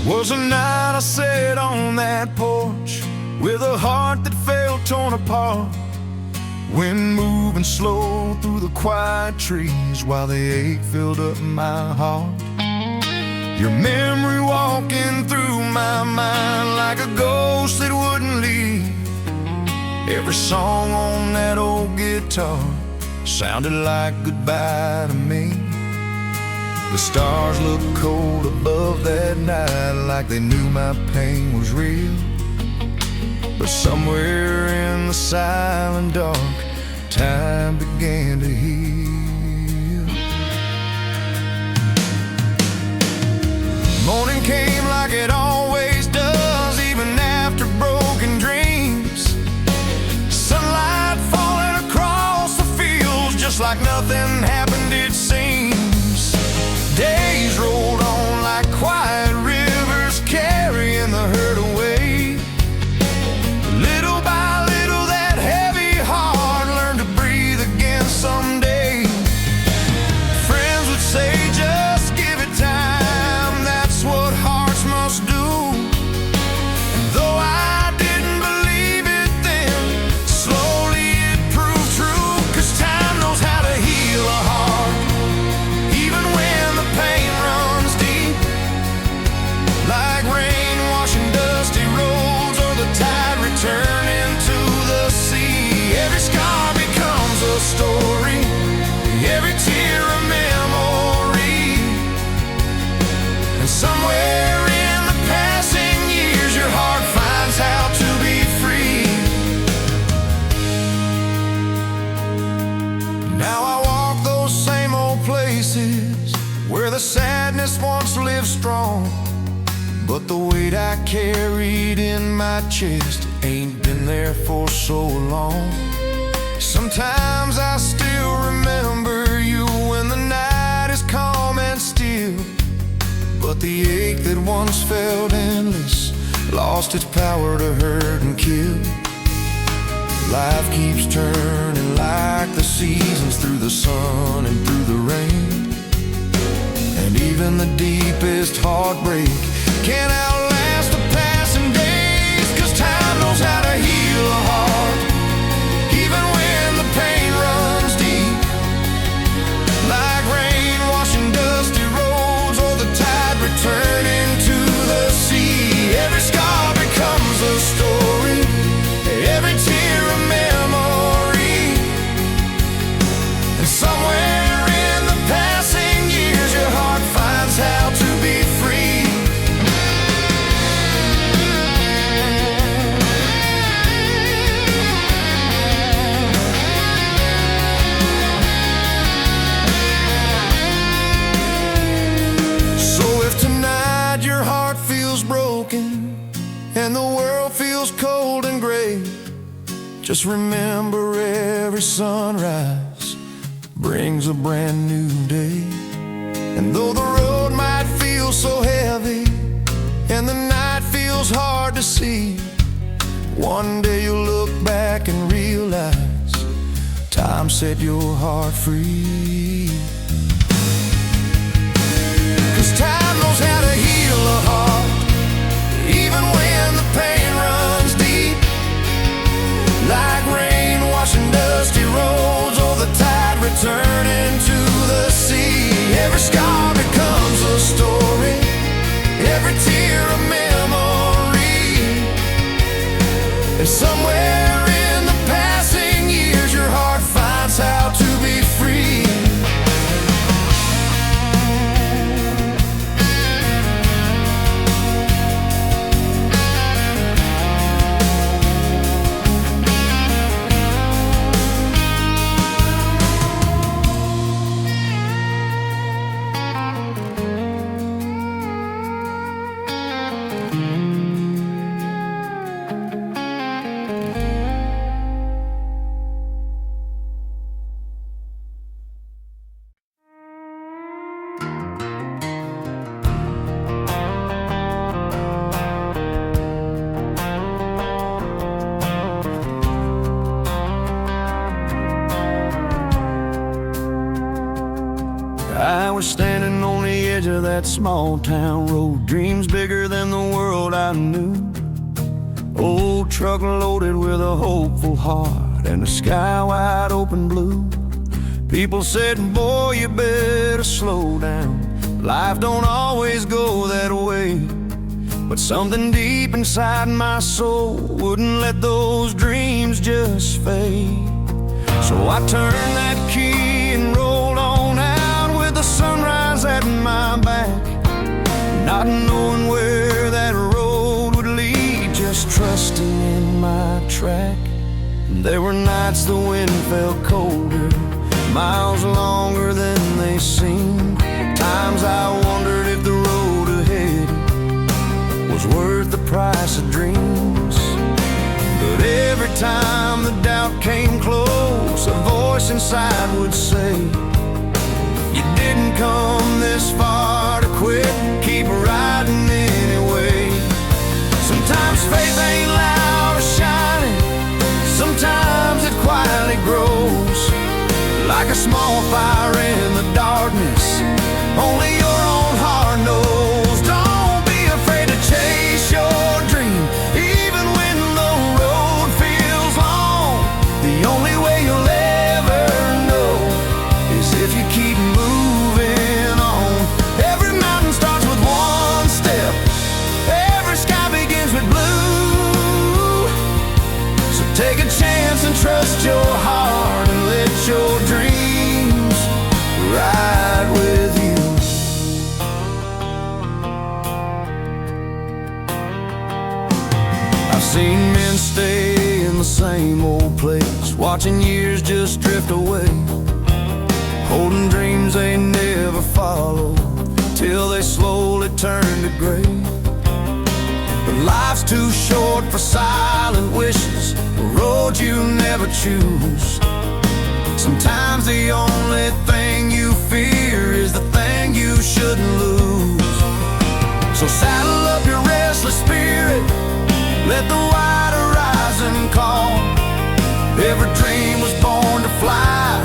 Was a night I sat on that porch with a heart that felt torn apart. Wind moving slow through the quiet trees while the ache filled up my heart. Your memory walking through my mind like a ghost that wouldn't leave. Every song on that old guitar sounded like goodbye to me. The stars looked cold above that night, like they knew my pain was real. But somewhere in the silent dark, time began to heal. Morning came like it always does, even after broken dreams. Sunlight falling across the fields, just like nothing happened it seems. Days rolled on like quiet rivers, carrying the hurt away. Little by little, that heavy heart learned to breathe again someday. Friends would say, just give it time, that's what hearts must do. And though I didn't believe it then, slowly it proved true. 'Cause time knows how to heal a heart, even when the pain runs deep. Like rain washing dusty roads, or the tide returning to the sea. Every scar becomes a story, every tear a memory. And somewhere in the passing years, your heart finds how to be free. Now I walk those same old places where the sadness once lived strong, but the weight I carried in my chest ain't been there for so long. Sometimes I still remember you when the night is calm and still, but the ache that once felt endless lost its power to hurt and kill. Life keeps turning like the seasons, through the sun and through the rain. And even the deepest heartbreak can't outlast the passing days. 'Cause time knows how to heal a heart, even when the pain runs deep. Like rain washing dusty roads, or the tide returning to the sea. Every scar becomes a story, every tear a memory. And somewhere in the passing years, your heart finds how to be free. So if tonight your heart feels broken and the world feels cold and gray, just remember every sunrise brings a brand new day. And though the road might feel so heavy and the night feels hard to see, one day you'll look back and realize time set your heart free. 'Cause time knows how to heal a heart, even when the pain runs deep. Like rain washing dusty roads, or the tide returning to the sea. Every scar becomes a story, every tear a memory. And somewhere in the passing years, your heart finds how to be free. I was standing on the edge of that small town road, dreams bigger than the world I knew. Old truck loaded with a hopeful heart and the sky wide open blue. People said, boy, you better slow down. Life don't always go that way. But something deep inside my soul wouldn't let those dreams just fade. So I turned that key and rolled on out with the sunrise at my back, not knowing where that road would lead, just trusting in my track. There were nights the wind felt colder, miles longer than they seemed. Times I wondered if the road ahead was worth the price of dreams. But every time the doubt came close, a voice inside would say, you didn't come this far to quit, keep riding anyway. Sometimes faith ain't loud or shining, sometimes it quietly grows, like a small fire in the darkness, only your own heart knows. Don't be afraid to chase your dream, even when the road feels long. The only way you'll ever know is if you keep moving on. Every mountain starts with one step, every sky begins with blue. So take a chance and trust your heart and let your dreams ride with you. I've seen men stay in the same old place, watching years just drift away, holding dreams they never followed, till they slowly turn to gray. But life's too short for silent wishes, a road you never choose. Sometimes the only thing you fear is the thing you shouldn't lose. So saddle up your restless spirit, let the wide horizon call. Every dream was born to fly,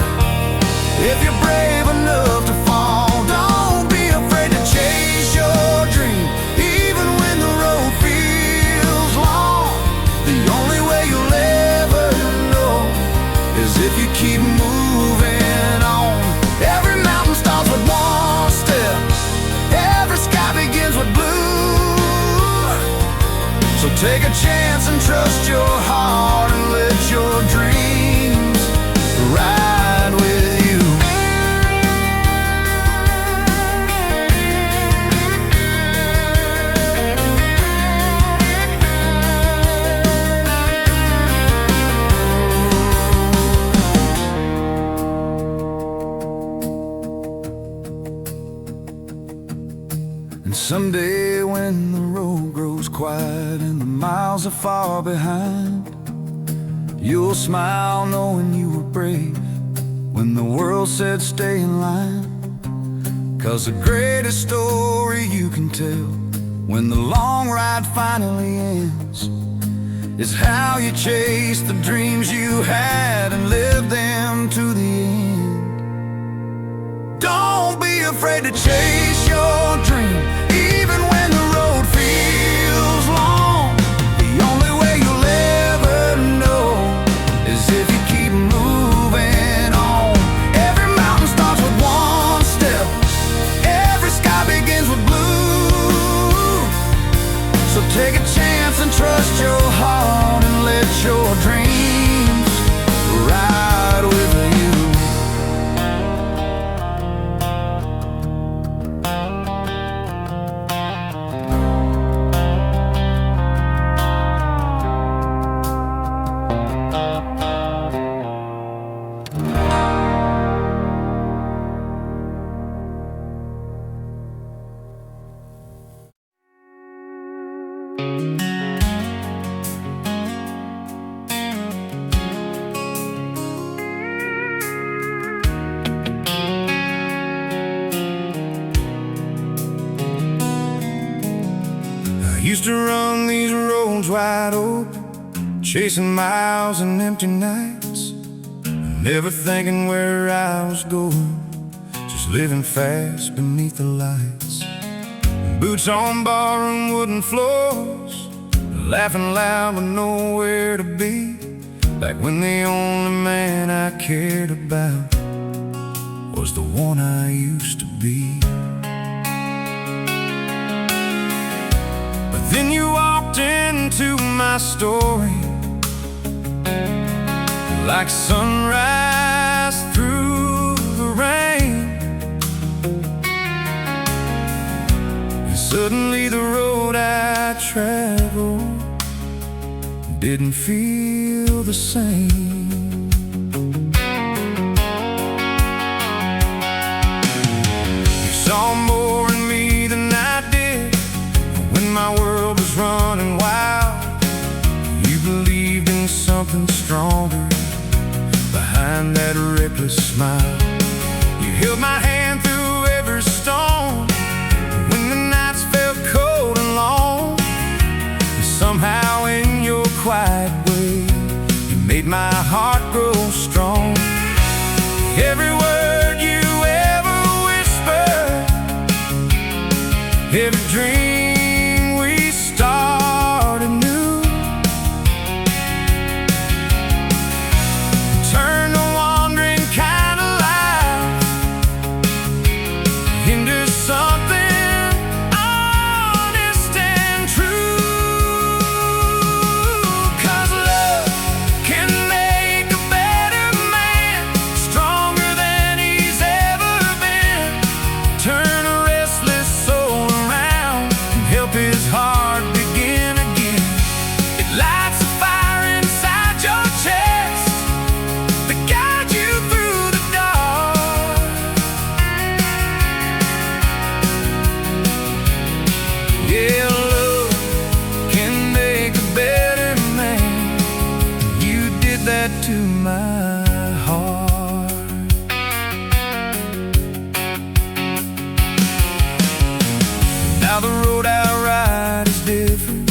if you're brave enough to fall. Don't be afraid to chase your dream, even when the road feels long. The only way you'll ever know is if you keep moving on. Every mountain starts with one step, every sky begins with blue. So take a chance and trust your heart and let your dreams ride with you. And someday when the road grows quiet and the miles are far behind, you'll smile knowing you were brave when the world said stay in line. 'Cause the greatest story you can tell when the long ride finally ends is how you chased the dreams you had and lived them to the end. Don't be afraid to chase your dream, even when the road feels long. The only way you'll ever know is if you keep moving on. Every mountain starts with one step, every sky begins with blue. So take a chance and trust your heart and let your dreams ride with you. Used to run these roads wide open, chasing miles and empty nights, never thinking where I was going, just living fast beneath the lights, boots on barroom wooden floors, laughing loud with nowhere to be. Back when the only man I cared about was the one I used to be. But then you walked into my story like sunrise through the rain, and suddenly the road I traveled didn't feel the same. You saw more in me than I did when my world was running wild. You believed in something stronger behind that reckless smile. You held my hand through every storm when the nights felt cold and long, and somehow in your quiet way you made my heart grow strong. Every word you ever whispered, every dream we started new, turned a wandering kind of life into something honest and true. 'Cause love can make a better man, stronger than he's ever been, turn a restless soul around and help his heart begin again. It lights a fire inside your chest that guides you through the dark. Yeah, love can make a better man. You did that to my heart. Now the road I ride is different,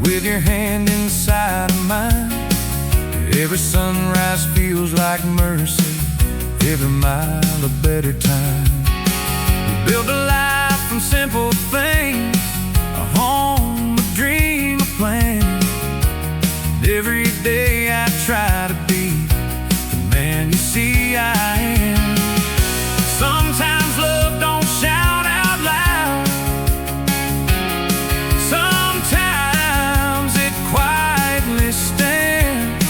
with your hand inside of mine. Every sunrise feels like mercy, every mile a better time. We build a life from simple things, a home, a dream, a plan. And every day I try to be the man you see I am. Sometimes love don't shout out loud, sometimes it quietly stands,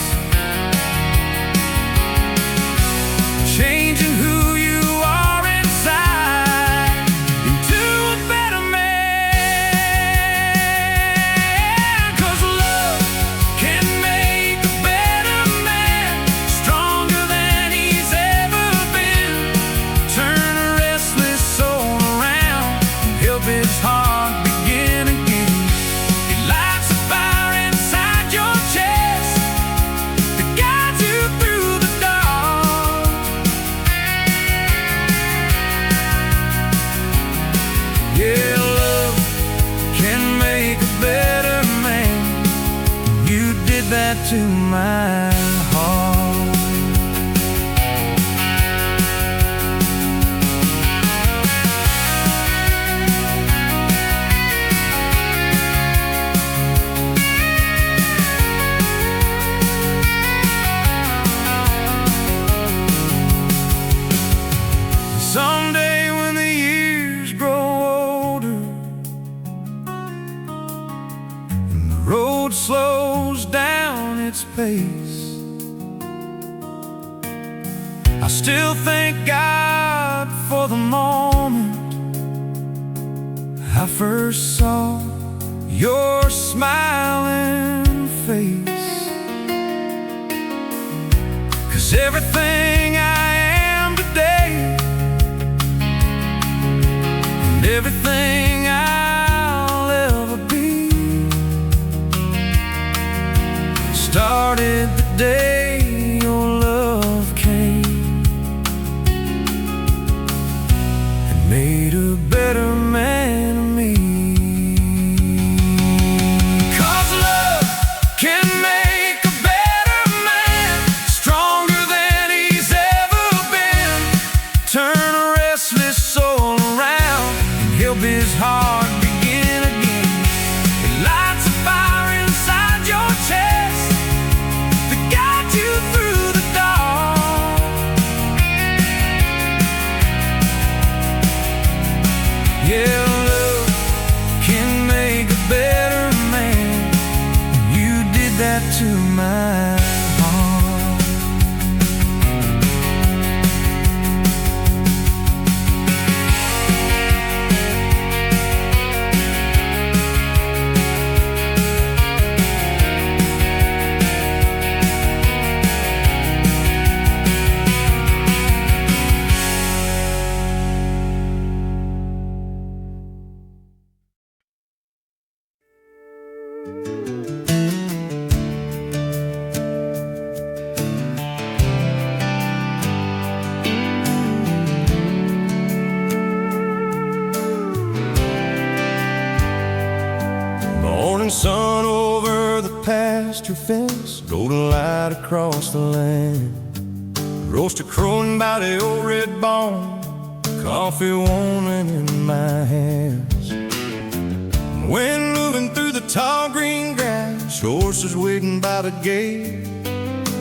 changing who you are inside into a better man. 'Cause love can make a better man, stronger than he's ever been, turn a restless soul around and help his heart begin again. It lights a fire inside your chest that guides you through the dark. Yeah, love can make a better man. You did that to my heart. Someday when the years grow older and the road slows down its pace, I still thank God for the moment I first saw your smiling face. 'Cause everything I am today and everything I'll ever be started the day your love came and made a better man of me. 'Cause love can make a better man, stronger than he's ever been, turn a restless sun over the pasture fence, golden light across the land. Roast a crowing by the old red barn, coffee warming in my hands. Wind moving through the tall green grass, horses waiting by the gate.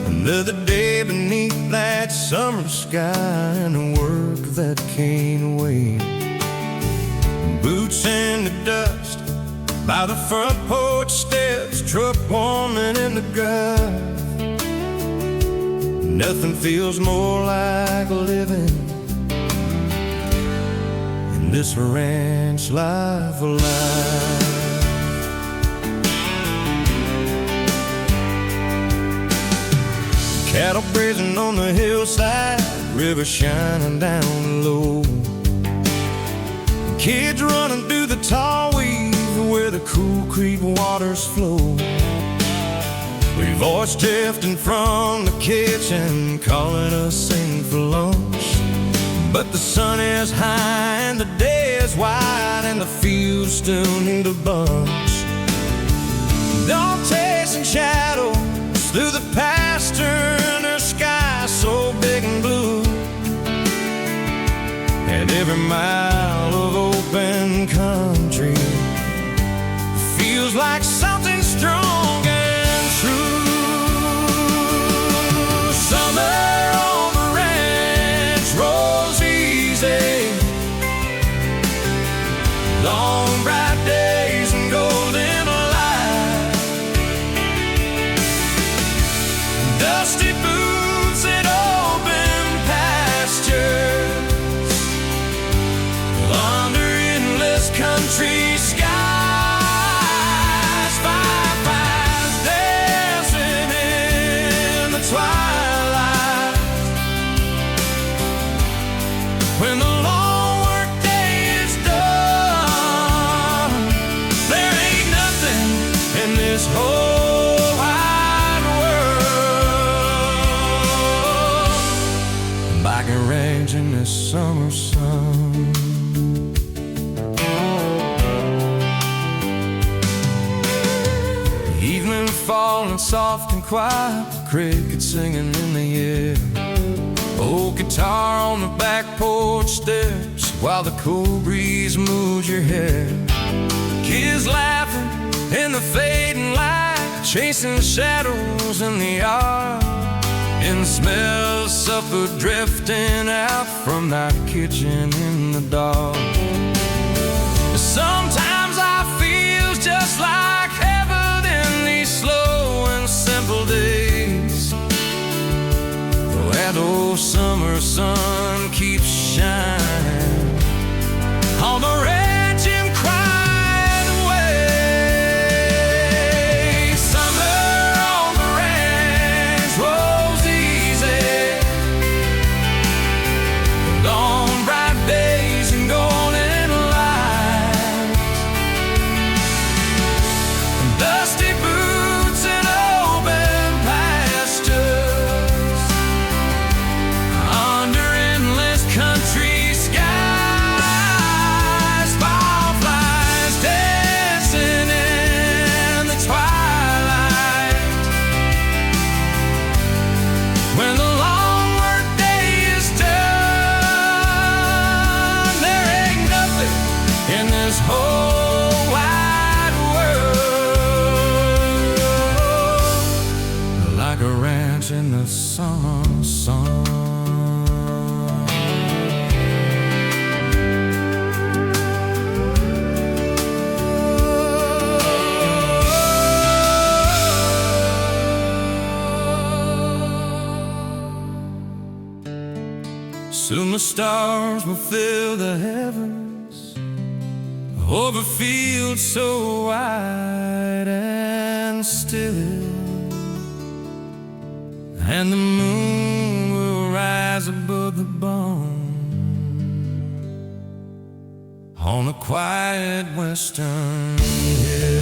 Another day beneath that summer sky, and the work that can't wait. Boots in the dust by the front porch steps, truck warming in the gut. Nothing feels more like living in this ranch life alive. Cattle grazing on the hillside, river shining down low. Kids running through the tall weeds where the cool creek waters flow. We voice drifting from the kitchen, calling us in for lunch. But the sun is high and the day is wide, and the fields still need a bunch. Dawn chasing shadows through the pasture, and the sky so big and blue. And every mile of open country feels like something strong and true. Summer on the ranch rolls easy, long bright days and golden light, dusty boots and open pastures under endless country skies. Fireflies dancing in the twilight. When the long work day is done, there ain't nothing in this whole wide world like a ranch in this summer sun. Evening falling soft and quiet, crickets singing in the air. Old guitar on the back porch steps while the cool breeze moves your hair. Kids laughing in the fading light, chasing shadows in the yard. And the smell of supper drifting out from that kitchen in the dark. Sometimes I feel just like heaven in these slow and simple days, where the old summer sun keeps shining on the ranch in quiet way. Summer on the ranch rolls easy, long bright days and golden light, dusty boots and open pastures under endless country skies. Fireflies dancing in the twilight. When the long work day is done, there ain't nothing in this whole wide world like a ranch in the summer sun. Soon the stars will fill the heavens over fields so wide and still, and the moon will rise above the barn on a quiet western hill.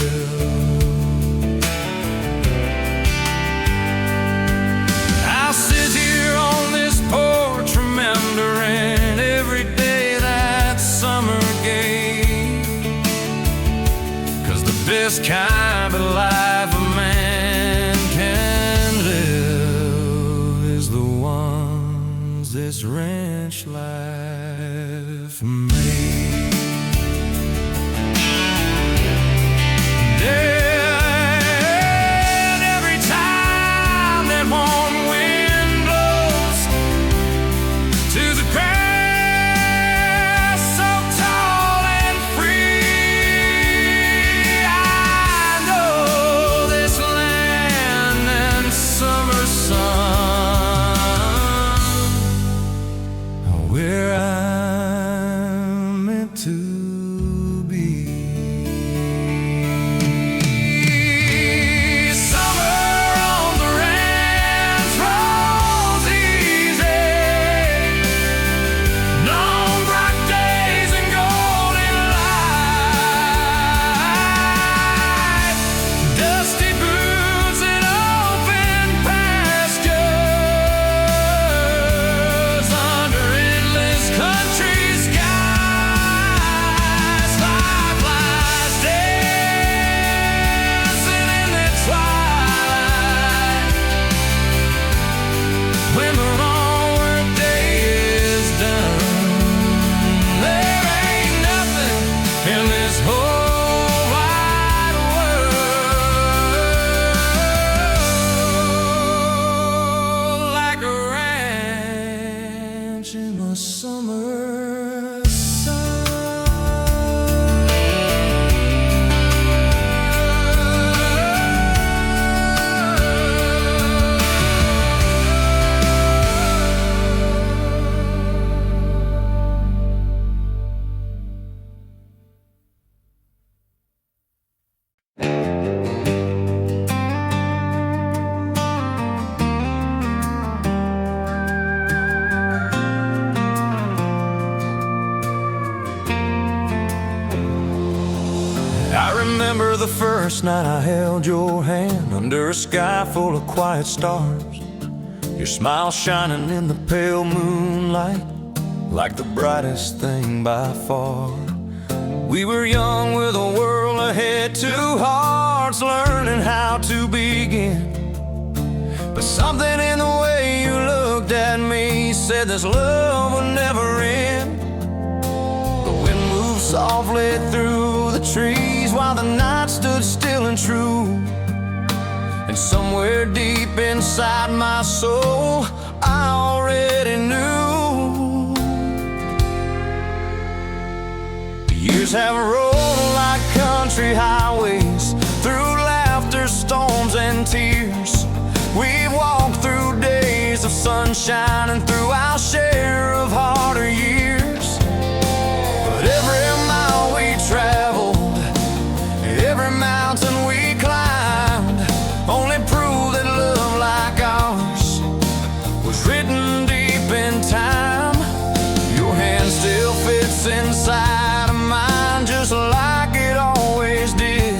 I'll sit here on this porch remembering every day that summer gave, 'cause the best kind private life a man can live is the ones this ranch life made. And every time that warm wind blows to the grass so tall and free, I know this land and summer sun are where I'm meant to be. I remember the first night I held your hand under a sky full of quiet stars, your smile shining in the pale moonlight like the brightest thing by far. We were young with a world ahead, two hearts learning how to begin. But something in the way you looked at me said this love would never end. The wind moved softly through the trees while the night stood still and true. And somewhere deep inside my soul I already knew. The years have rolled like country highways through laughter, storms and tears. We've walked through days of sunshine and through our share of harder years. But every mile we traveled, every mountain we climbed, only proved that love like ours was written deep in time. Your hand still fits inside of mine just like it always did.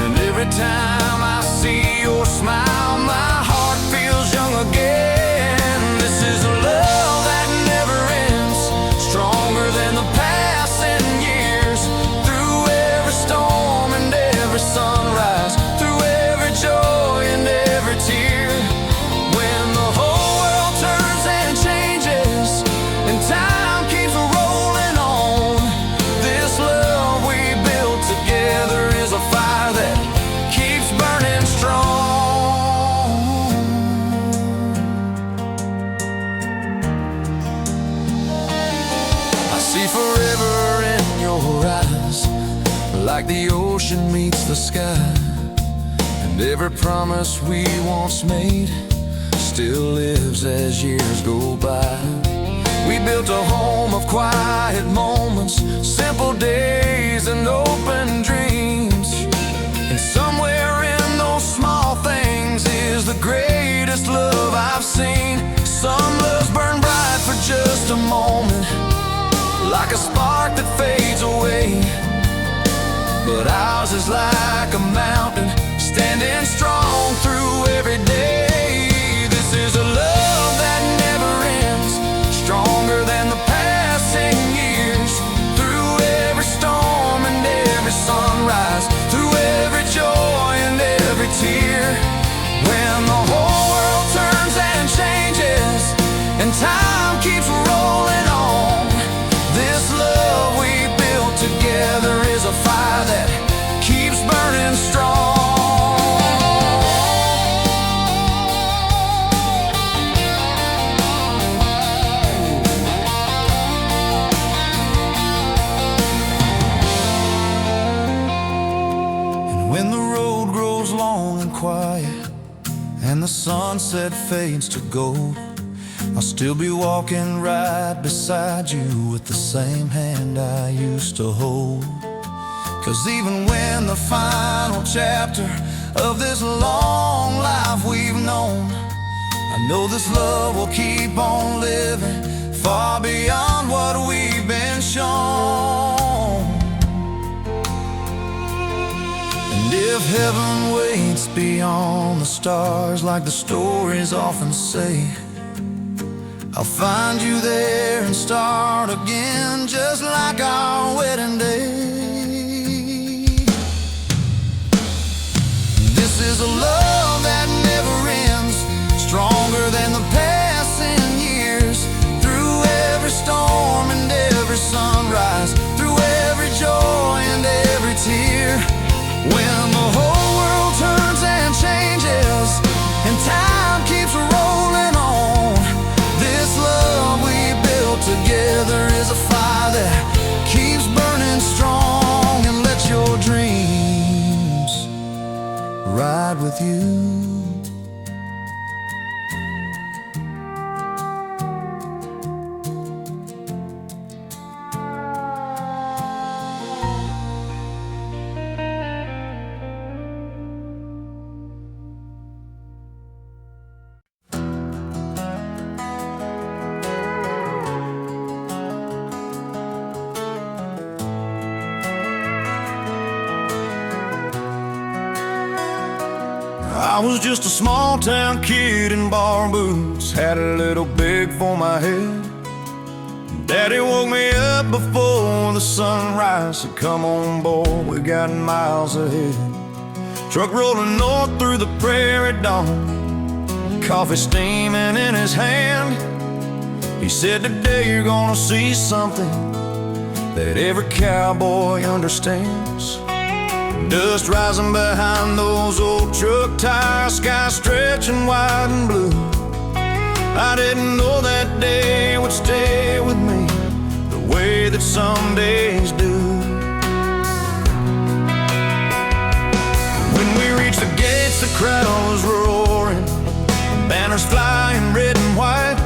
And every time I see your smile, my heart feels young again. This is a love that never ends, stronger than the passing years. Through every storm and every sunrise, through every joy and every tear. When the whole world turns and changes and time keeps rolling on, this love we built together is a fire that keeps burning strong. I see forever in your eyes, like the ocean meets the sky. And every promise we once made still lives as years go by. We built a home of quiet moments, simple days and open dreams. And somewhere in those small things is the greatest love I've seen. Some loves burn bright for just a moment, like a spark that fades away. But ours is like a mountain, standing strong through every day. This is a love that never ends, stronger than the passing years. Through every storm and every sunrise, through every joy the sunset fades to gold, I'll still be walking right beside you with the same hand I used to hold. 'Cause even when the final chapter of this long life we've known, I know this love will keep on living far beyond what we've been shown. And if heaven waits beyond the stars like the stories often say, I'll find you there and start again just like our wedding day. This is a love that never ends, stronger than the passing years. Through every storm and every sunrise, through every joy and every tear. When the whole world turns and changes and time keeps rolling on, this love we built together is a fire that keeps burning strong. And let your dreams ride with you. I was just a small town kid in bar boots, had a little big for my head. Daddy woke me up before the sunrise, said come on boy, we got miles ahead. Truck rolling north through the prairie dawn, coffee steaming in his hand. He said today you're gonna see something that every cowboy understands. Dust rising behind those old truck tires, sky stretching wide and blue. I didn't know that day would stay with me the way that some days do. When we reached the gates, the crowd was roaring, banners flying red and white,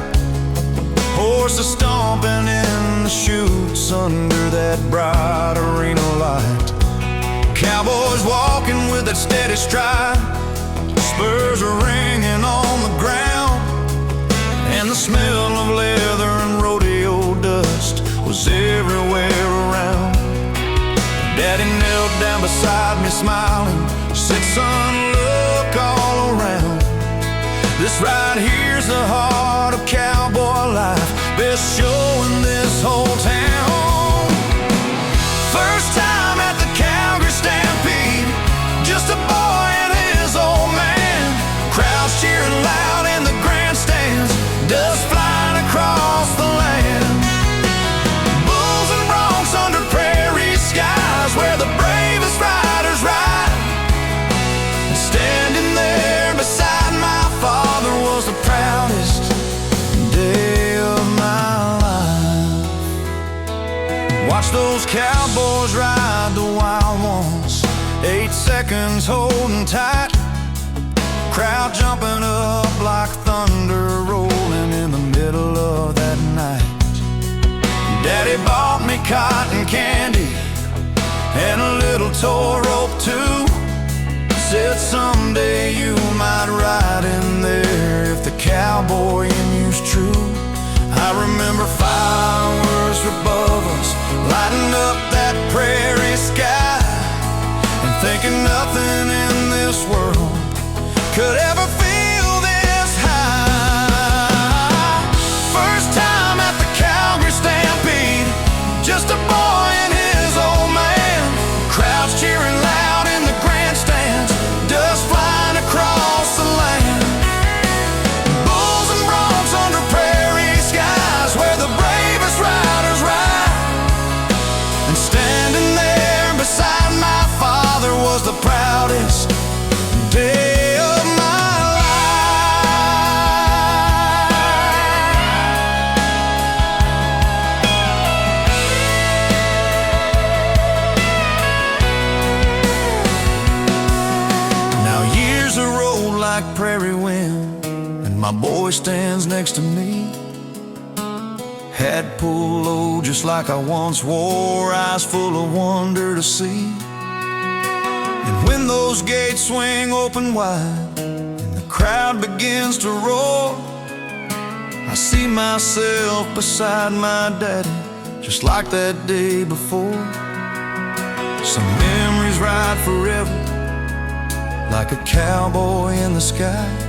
horses stomping in the chutes under that bright arena light. Cowboys walking with that steady stride, spurs are ringing on the ground, and the smell of leather and rodeo dust was everywhere around. Daddy knelt down beside me smiling, said son, look all around. This right here's the heart of cowboy life, best show in this whole town. First time at the Stampede, just a boy and his old man. Crowds cheering loud in the grandstands, dust flying across the land. Bulls and broncs under prairie skies, where the bravest riders ride. And standing there beside my father was the proudest day of my life. Watch those cowboys ride the wild ones, 8 seconds holding tight, crowd jumping up like thunder rolling in the middle of that night. Daddy bought me cotton candy and a little toy rope too, said someday you might ride in there if the cowboy in you's true. I remember fireworks above us lighting up that prairie sky, and thinking nothing in this world could ever feel this high. First time at the Calgary Stampede, just a boy and his old man. Crowds cheering loud in the grandstands, dust flying across the land. Bulls and broncs under prairie skies, where the bravest riders ride. And standing there beside my father was the proudest day of my boy stands next to me. Hat pulled low just like I once wore, eyes full of wonder to see. And when those gates swing open wide and the crowd begins to roar, I see myself beside my daddy, just like that day before. Some memories ride forever, like a cowboy in the sky.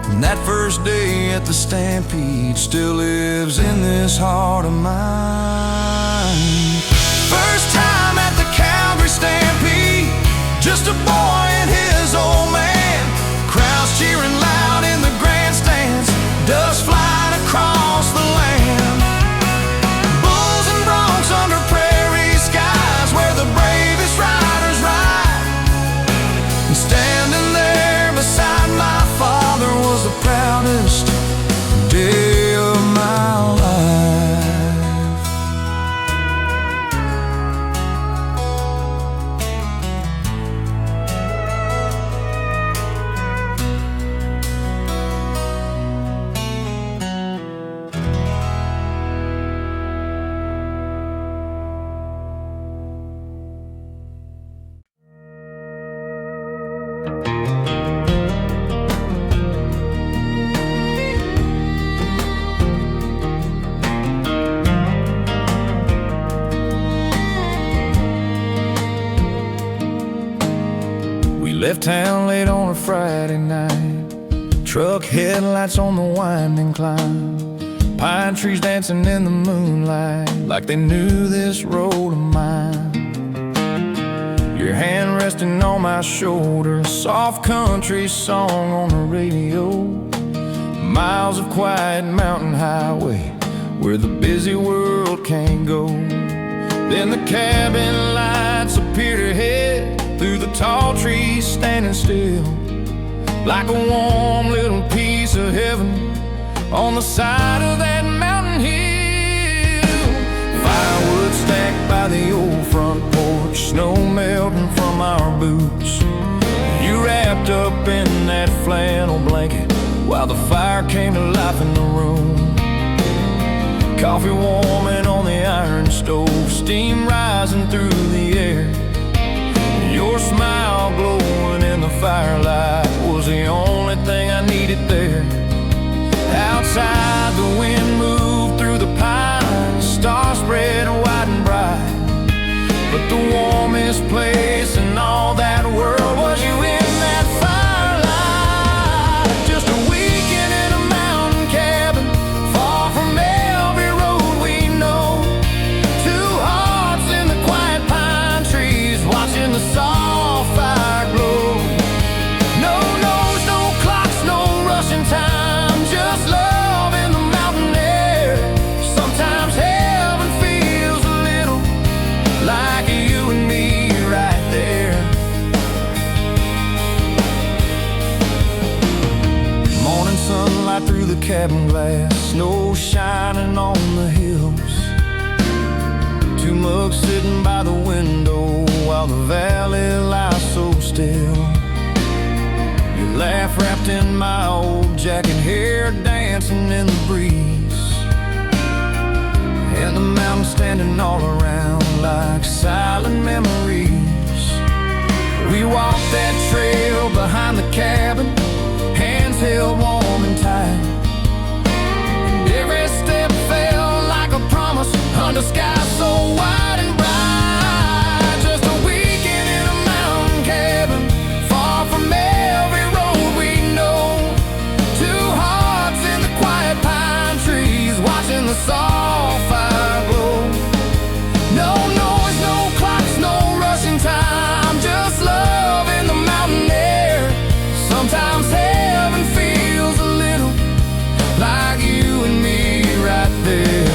And that first day at the Stampede still lives in this heart of mine. First time at the Calgary Stampede, just a boy and his old man. Crowds cheering loud in the grandstands, dust flying across the land. Bulls and broncs under prairie skies, where the bravest riders ride. And standing there beside my father was the proudest day of my life. Left town late on a Friday night, truck headlights on the winding climb, pine trees dancing in the moonlight like they knew this road of mine. Your hand resting on my shoulder, a soft country song on the radio, miles of quiet mountain highway where the busy world can't go. Then the cabin lights appeared ahead, through the tall trees standing still, like a warm little piece of heaven on the side of that mountain hill. Firewood stacked by the old front porch, snow melting from our boots. You wrapped up in that flannel blanket while the fire came to life in the room. Coffee warming on the iron stove, steam rising through the air. Your smile glowing in the firelight was the only thing I needed there. Outside the wind moved through the pines, stars spread wide and bright. But the warmest place in all that world was you in that firelight. Just a weekend in a mountain cabin, far from every road we know. Two hearts in the quiet pine trees, watching the soft fire glow. No noise, no clocks, no rushing time, just love in the mountain air. Sometimes heaven feels a little like you and me right there. Morning sunlight through the cabin glass, snow shining on the hills. Two mugs sitting by the window while the valley lies so still. Your laugh wrapped in my old jacket, hair dancing in the breeze, and the mountains standing all around like silent memories. We walked that trail behind the cabin, hands held warm and tight, and every step felt like a promise under skies so wide and bright. Just a weekend in a mountain cabin, far from every road we know. Two hearts in the quiet pine trees, watching the soft fire glow. No noise, no clocks, no rushing time, just love in the mountain air. Sometimes heaven feels a little like you and me right there.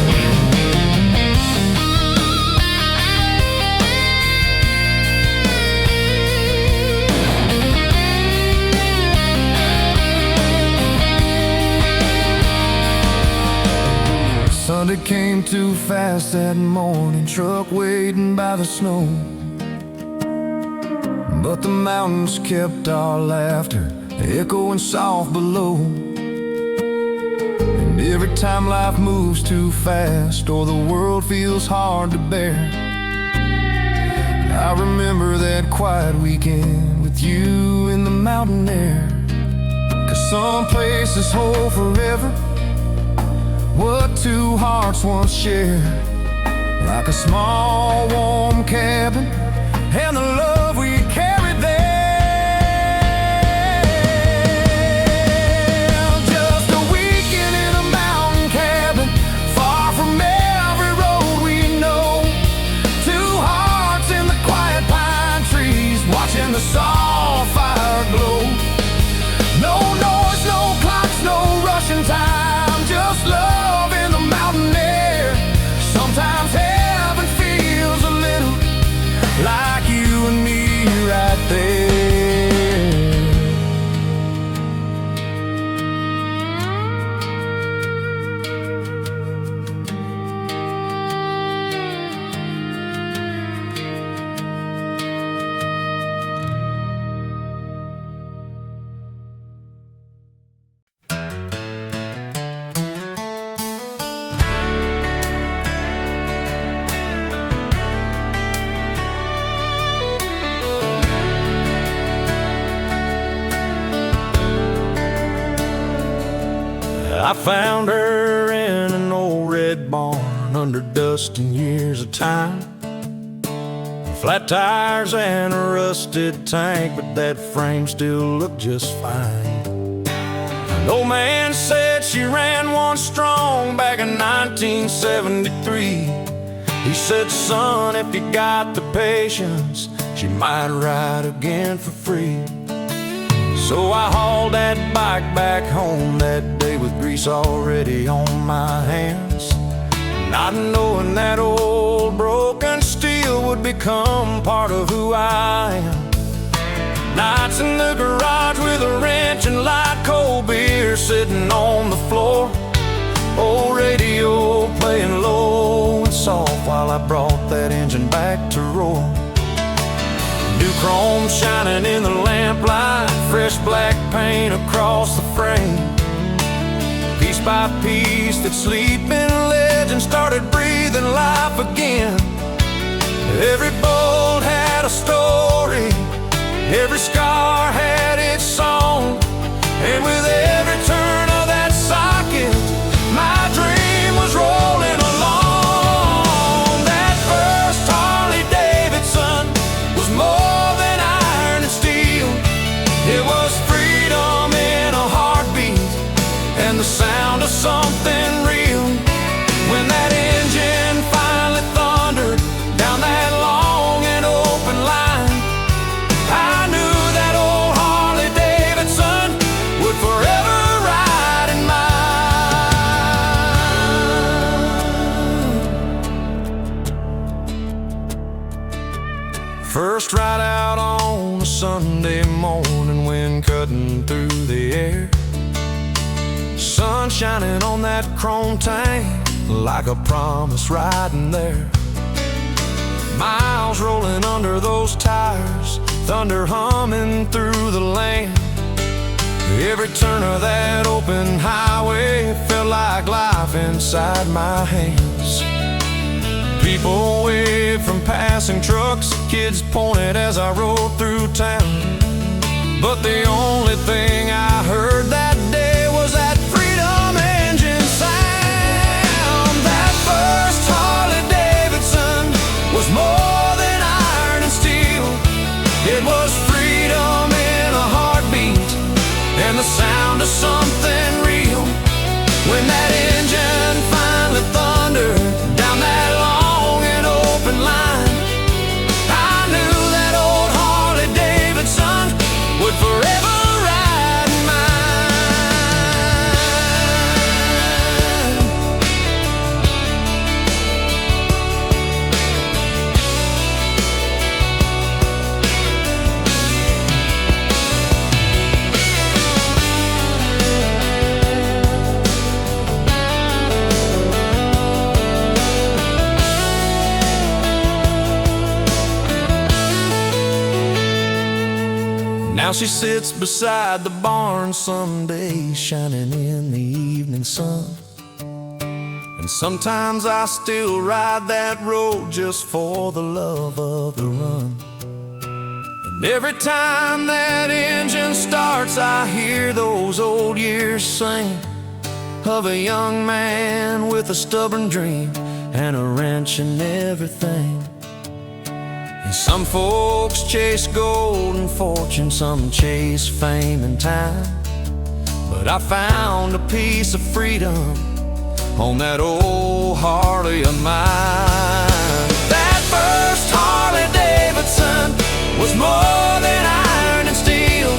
Sunday came too fast that morning, truck waiting by the snow. But the mountains kept our laughter echoing soft below. Every time life moves too fast or the world feels hard to bear, I remember that quiet weekend with you in the mountain air. 'Cause some places hold forever what two hearts once shared, like a small warm cabin and the love we carried there. Just a weekend in a mountain cabin, far from every road we know. Two hearts in the quiet pine trees, watching the soft fire glow. No noise, no clocks, no rushing time, just love in the mountain air. Sometimes heaven feels a little like you and me right there. I found her in an old red barn under dust and years of time. Flat tires and a rusted tank, but that frame still looked just fine. An old man said she ran one strong back in 1973. He said, son, if you got the patience, she might ride again for free. So I hauled that bike back home that day with grease already on my hands, not knowing that old broken steel would become part of who I am. Nights in the garage with a wrench and light cold beer sitting on the floor, old radio playing low and soft while I brought that engine back to roar. New chrome shining in the lamplight, fresh black paint across the frame. Piece by piece, that sleeping legend started breathing life again. Every bolt had a story, every scar had its song, and with every turn of that socket, my dream was rolling along. That first Harley Davidson was more than iron and steel. It was freedom in a heartbeat and the sound of something real. When that engine finally thundered down that long and open line, I knew that old Harley Davidson would forever ride in mine. First ride out on a Sunday morning, wind cutting through the air, sun shining on that chrome tank like a promise riding there. Miles rolling under those tires, thunder humming through the land. Every turn of that open highway felt like life inside my hands. People waved from passing trucks, kids pointed as I rode through town. But the only thing I heard that day was that freedom engine sound. That first Harley Davidson was more than iron and steel. It was freedom in a heartbeat and the sound of something real. When that engine finally thundered down that long and open line, I knew that old Harley Davidson would forever ride in Now she sits beside the barn some days, shining in the evening sun. And sometimes I still ride that road just for the love of the run. And every time that engine starts, I hear those old years sing of a young man with a stubborn dream and a wrench in everything. And some folks chase gold and fortune, some chase fame and time, but I found a piece of freedom on that old Harley of mine. That first Harley Davidson was more than iron and steel.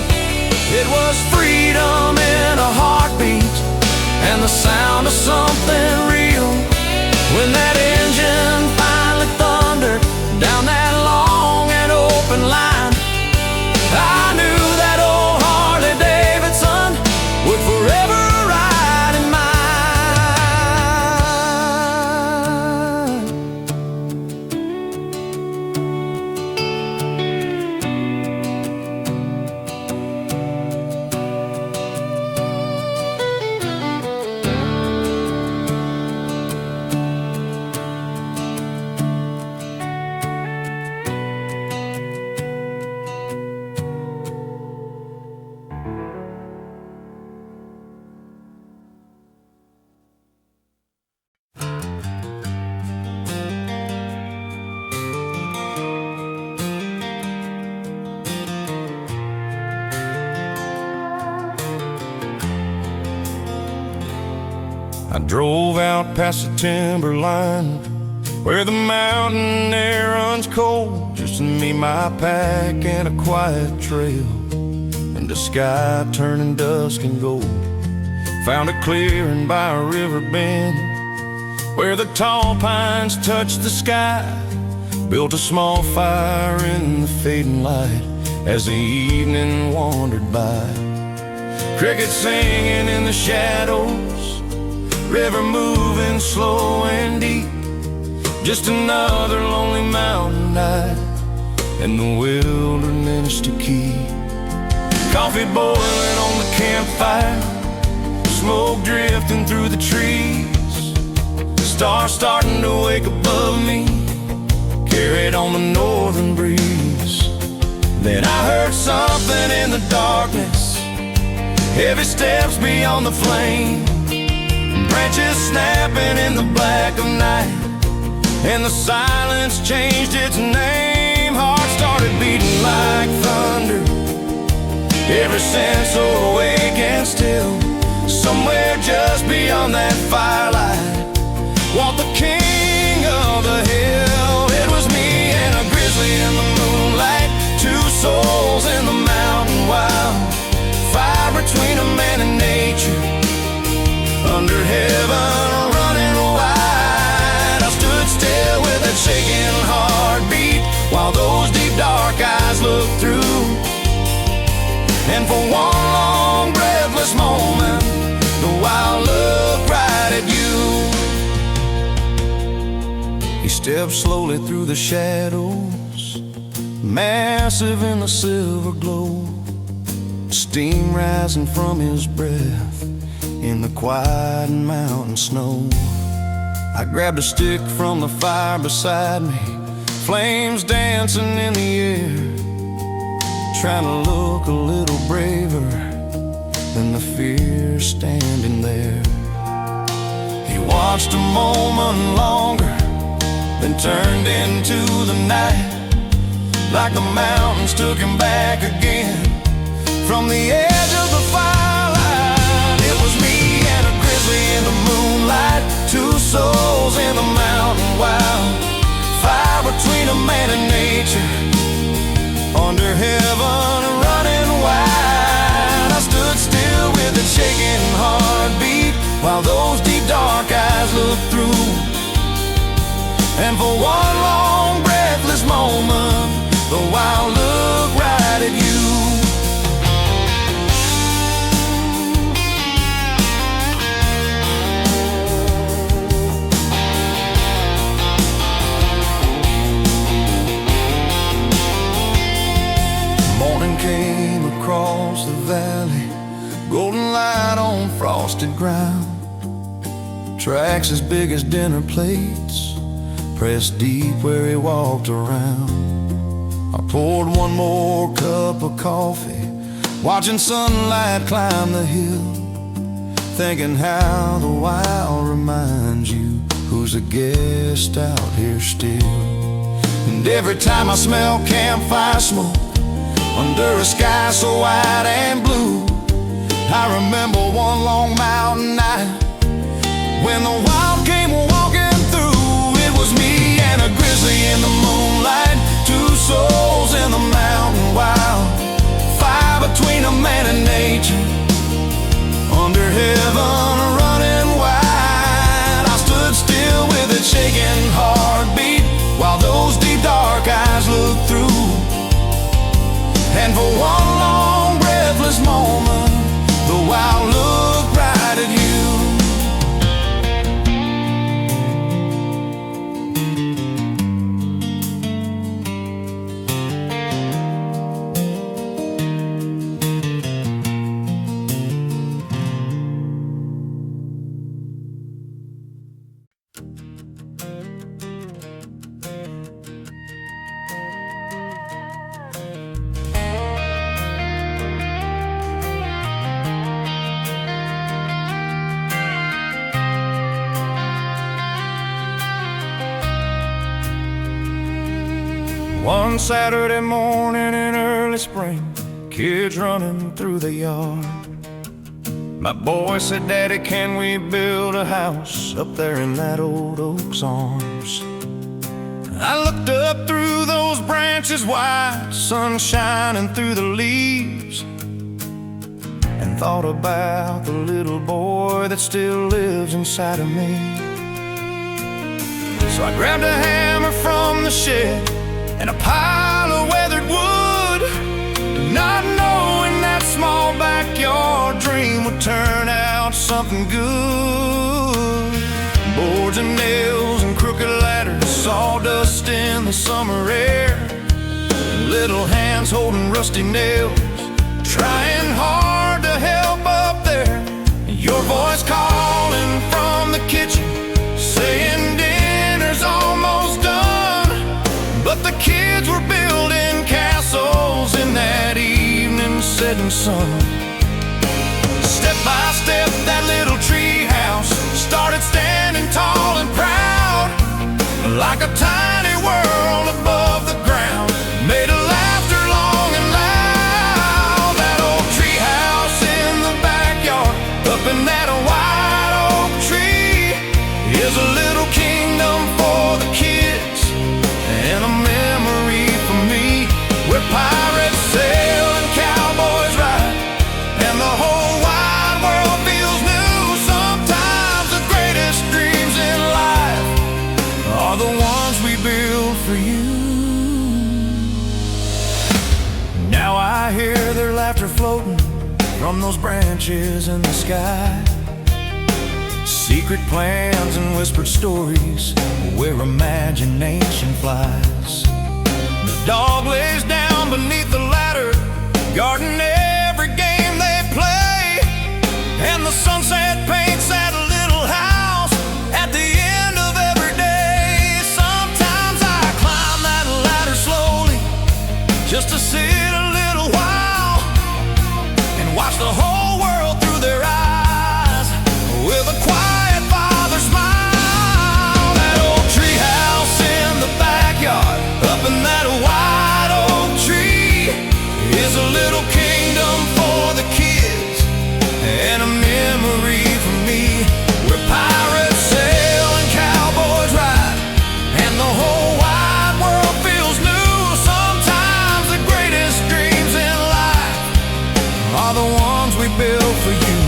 It was freedom in a heartbeat and the sound of something real. When that engine finally thundered down that long and open line, I knew that old Harley Davidson would forever ride in mine. I drove out past the timberline where the mountain air runs cold, just to me, my pack, and a quiet trail, and the sky turning dusk and gold. Found a clearing by a river bend where the tall pines touched the sky. Built a small fire in the fading light as the evening wandered by. Crickets singing in the shadows, river moving slow and deep. Just another lonely mountain night in the wilderness to keep. Coffee boiling on the campfire, smoke drifting through the trees. Stars starting to wake above me, carried on the northern breeze. Then I heard something in the darkness, heavy steps beyond the flame, branches snapping in the black of night, and the silence changed its name. Heart started beating like thunder, every sense so awake and still. Somewhere just beyond that firelight walked the king of the hill. It was me and a grizzly in the moonlight, two souls in the mountain wild, fire between a man and nature, under heaven running wide. I stood still with that shaking heartbeat while those deep dark eyes looked through. And for one long breathless moment, the wild looked right at you. He stepped slowly through the shadows, massive in the silver glow, steam rising from his breath in the quiet mountain snow. I grabbed a stick from the fire beside me, flames dancing in the air, trying to look a little braver than the fear standing there. He watched a moment longer, then turned into the night, like the mountains took him back again from the edge of the firelight. It was me and a grizzly in the moonlight, two souls in the mountain wild, fire between a man and nature, under heaven running wide. I stood still with a shaking heartbeat while those deep dark eyes looked through. And for one long breathless moment, the wild looked right at you. Morning came across the valley, golden light on frosted ground. Tracks as big as dinner plates, pressed deep where he walked around. I poured one more cup of coffee, watching sunlight climb the hill, thinking how the wild reminds you who's a guest out here still. And every time I smell campfire smoke under a sky so white and blue, I remember one long mountain night when the wild came walking through. It was me and a grizzly in the moonlight, two souls in the mountain wild, fire between a man and nature, under heaven running wide. I stood still with a shaking heartbeat while those deep dark eyes looked through. And for one long breathless moment, the wild looked right at you. One Saturday morning in early spring, kids running through the yard. My boy said, "Daddy, can we build a house up there in that old oak's arms?" I looked up through those branches, white sun shining through the leaves, and thought about the little boy that still lives inside of me. So I grabbed a hammer from the shed and a pile of weathered wood, not knowing that small backyard dream would turn out something good. Boards and nails and crooked ladders, sawdust in the summer air, little hands holding rusty nails, trying hard to help up there. Your voice calling from the kitchen, saying dinner's almost done. But the kids were building castles in that evening setting sun. Step by step, that little tree house started standing tall and proud, like a tiny world above the ground, made of laughter long and loud. That old tree house in the backyard, up in that white oak tree, is a little kingdom for the kids and a memory for me, where pirates sail and cowboys ride, and the whole wide world feels new. Sometimes the greatest dreams in life are the ones we build for you. Now I hear their laughter floating from those branches in the sky, secret plans and whispered stories where imagination flies. The dog lays down beneath the ladder, guarding every game they play, and the sunset paints that little house at the end of every day. Sometimes I climb that ladder slowly, just to sit a little while and watch the whole world through their eyes, with a quiet father smile. That old tree house in the backyard, up in that white oak tree, is a little kingdom for the kids and a memory for me, where pirates sail and cowboys ride, and the whole wide world feels new. Sometimes the greatest dreams in life are the ones we build for you.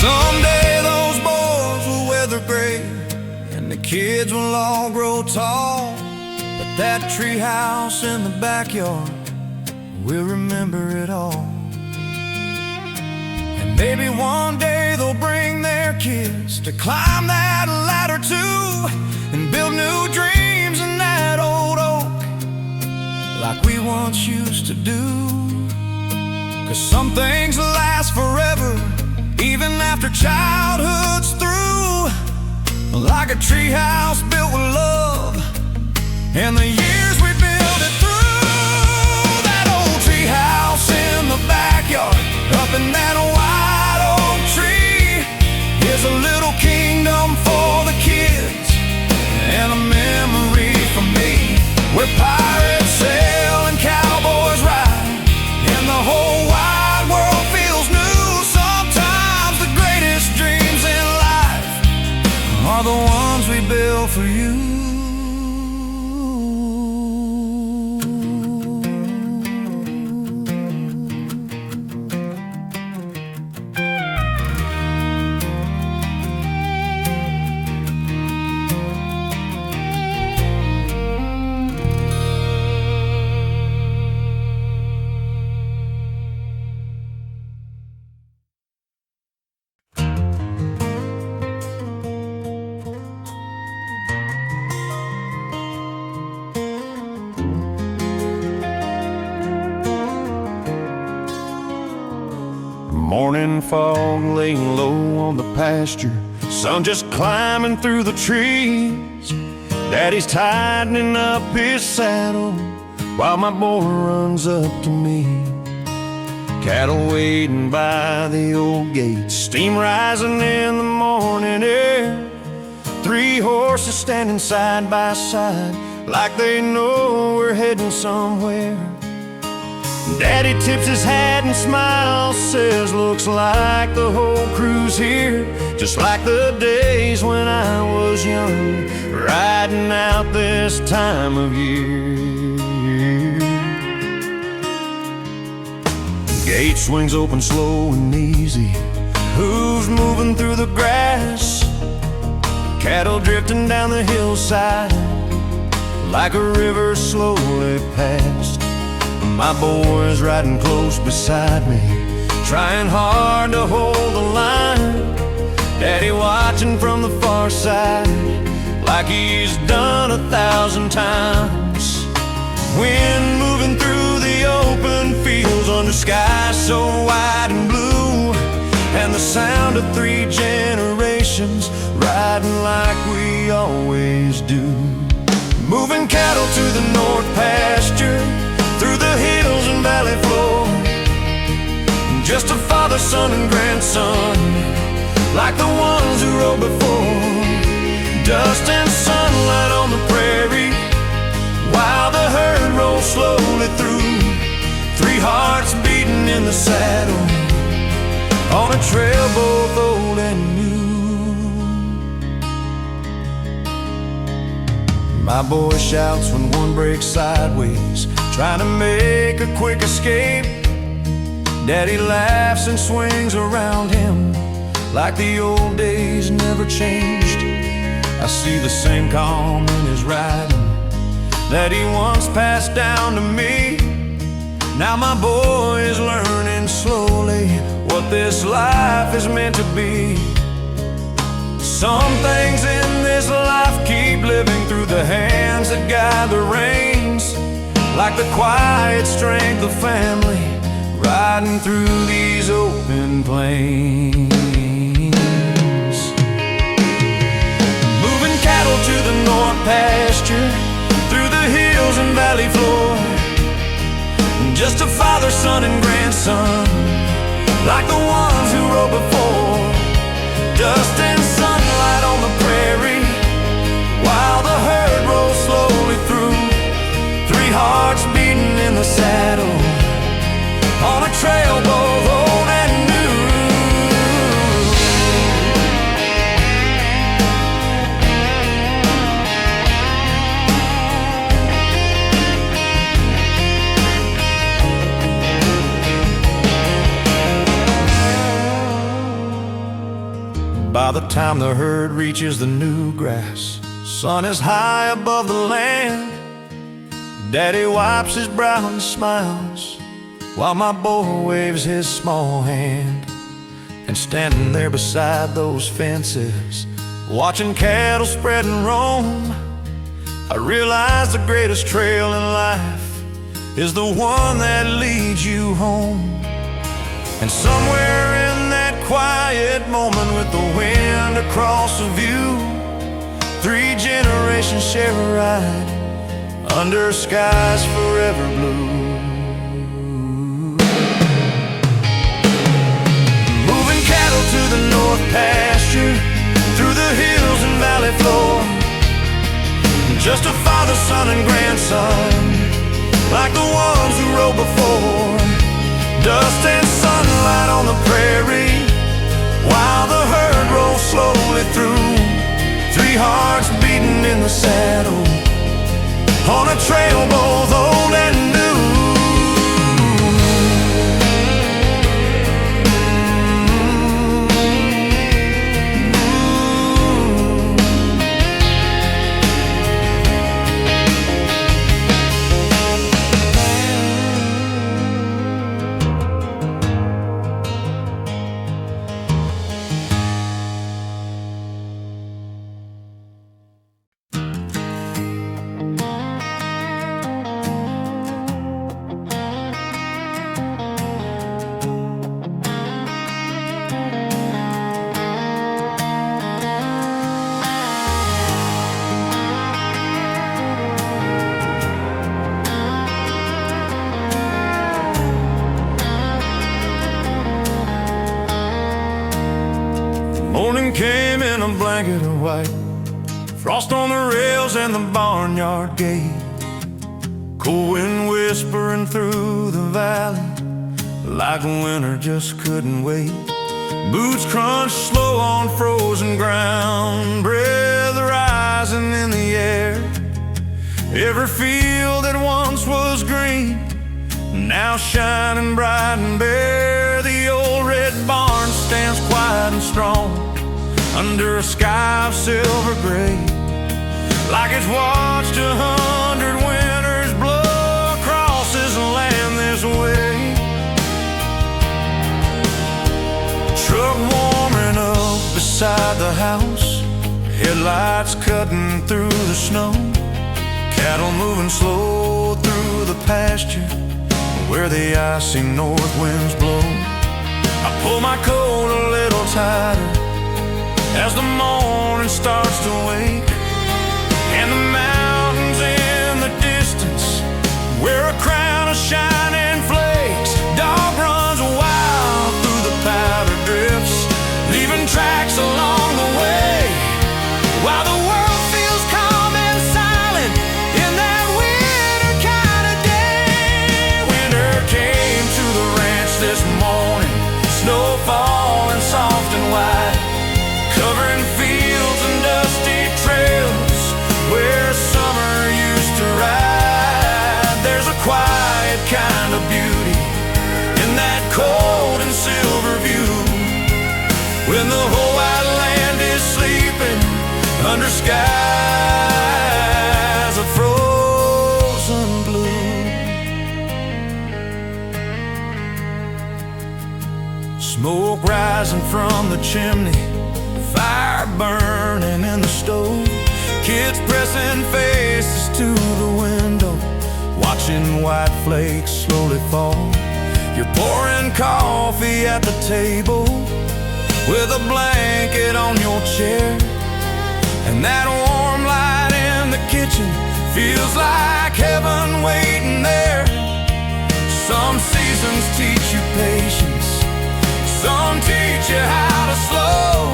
Someday those boys will weather gray, and the kids will all grow tall, but that tree house in the backyard, we'll remember it all. And maybe one day they'll bring their their kids to climb that ladder too, and build new dreams in that old oak, like we once used to do. 'Cause some things last forever, even after childhood's through, like a treehouse built with love and the years we built it through. That old treehouse in the backyard, up in that white oak tree, is a little kingdom for the kids and a memory for me, where pirates sail and cowboys ride, and the whole wide world feels new. Sometimes the greatest dreams in life are the ones we build for you. Morning fog laying low on the pasture, sun just climbing through the trees. Daddy's tightening up his saddle while my boy runs up to me. Cattle waiting by the old gate, steam rising in the morning air. 3 horses standing side by side, like they know we're heading somewhere. Daddy tips his hat and smiles, says looks like the whole crew's here, just like the days when I was young, riding out this time of year. Gate swings open slow and easy, hooves moving through the grass, cattle drifting down the hillside like a river slowly passed. My boy's riding close beside me, trying hard to hold the line. Daddy watching from the far side, like he's done 1,000 times. Wind moving through the open fields under skies so wide and blue, and the sound of 3 generations riding like we always do. Moving cattle to the north pasture, through the hills and valley floor, just a father, son, and grandson, like the ones who rode before. Dust and sunlight on the prairie, while the herd rolls slowly through. 3 hearts beating in the saddle, on a trail both old and new. My boy shouts when one breaks sideways, trying to make a quick escape. Daddy laughs and swings around him, like the old days never changed. I see the same calm in his riding that he once passed down to me. Now my boy is learning slowly what this life is meant to be. Some things in this life keep living through the hands that guide the reins, like the quiet strength of family riding through these open plains. Moving cattle to the north pasture, through the hills and valley floor, just a father, son, and grandson, like the ones who rode before. Dust and sunlight on the prairie, while the herd rolls slowly through. 3 hearts beating in the saddle, on a trail both old and new. By the time the herd reaches the new grass, sun is high above the land. Daddy wipes his brow and smiles, while my boy waves his small hand. And standing there beside those fences, watching cattle spread and roam, I realized the greatest trail in life is the one that leads you home. And somewhere in that quiet moment, with the wind across the view, 3 generations share a ride under skies forever blue. Moving cattle to the north pasture, through the hills and valley floor, just a father, son, and grandson, like the ones who rode before. Dust and sunlight on the prairie, while the herd rolls slowly through. 3 hearts beating in the saddle, on a trail both old and new. Morning came in a blanket of white, frost on the rails and the barnyard gate, cool wind whispering through the valley like winter just couldn't wait. Boots crunch slow on frozen ground, breath rising in the air. Every field that once was green, now shining bright and bare. The old red barn stands quiet and strong under a sky of silver gray, like it's watched 100 winters blow across this land this way. Truck warming up beside the house, headlights cutting through the snow, cattle moving slow through the pasture where the icy north winds blow. I pull my coat a little tighter as the morning starts to wake, and the mountains in the distance wear a crown of shining flakes. Dog runs wild through the powder drifts, leaving tracks along the way, while the world feels calm and silent in that winter kind of day. Winter came to the ranch this morning, snow falling soft and white, covering fields and dusty trails where summer used to ride. There's a quiet kind of beauty in that cold and silver view, when the whole wide land is sleeping under skies of frozen blue. Smoke rising from the chimney, fire burning in the stove, kids pressing faces to the window, watching white flakes slowly fall. You're pouring coffee at the table with a blanket on your chair, and that warm light in the kitchen feels like heaven waiting there. Some seasons teach you patience, some teach you how to slow,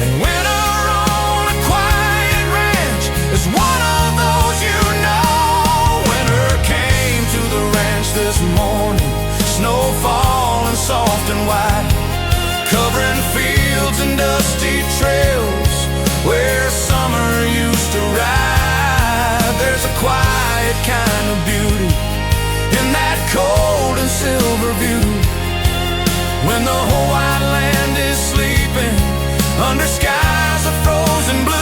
and winter on a quiet ranch is one of those, you know. Winter came to the ranch this morning, snow falling soft and white, covering fields and dusty trails where summer used to ride. There's a quiet kind of beauty in that cold and silver view, when the whole wide land is sleeping under skies of frozen blue.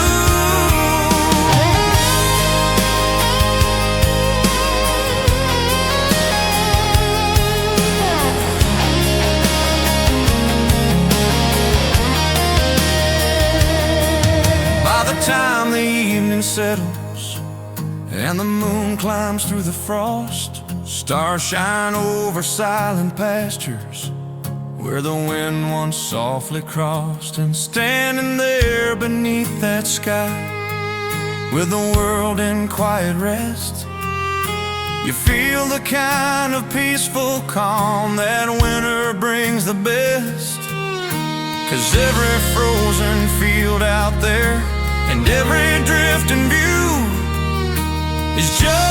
settles and the moon climbs through the frost, stars shine over silent pastures where the wind once softly crossed. And standing there beneath that sky, with the world in quiet rest, you feel the kind of peaceful calm that winter brings the best. 'Cause every frozen field out there and every drifting view is just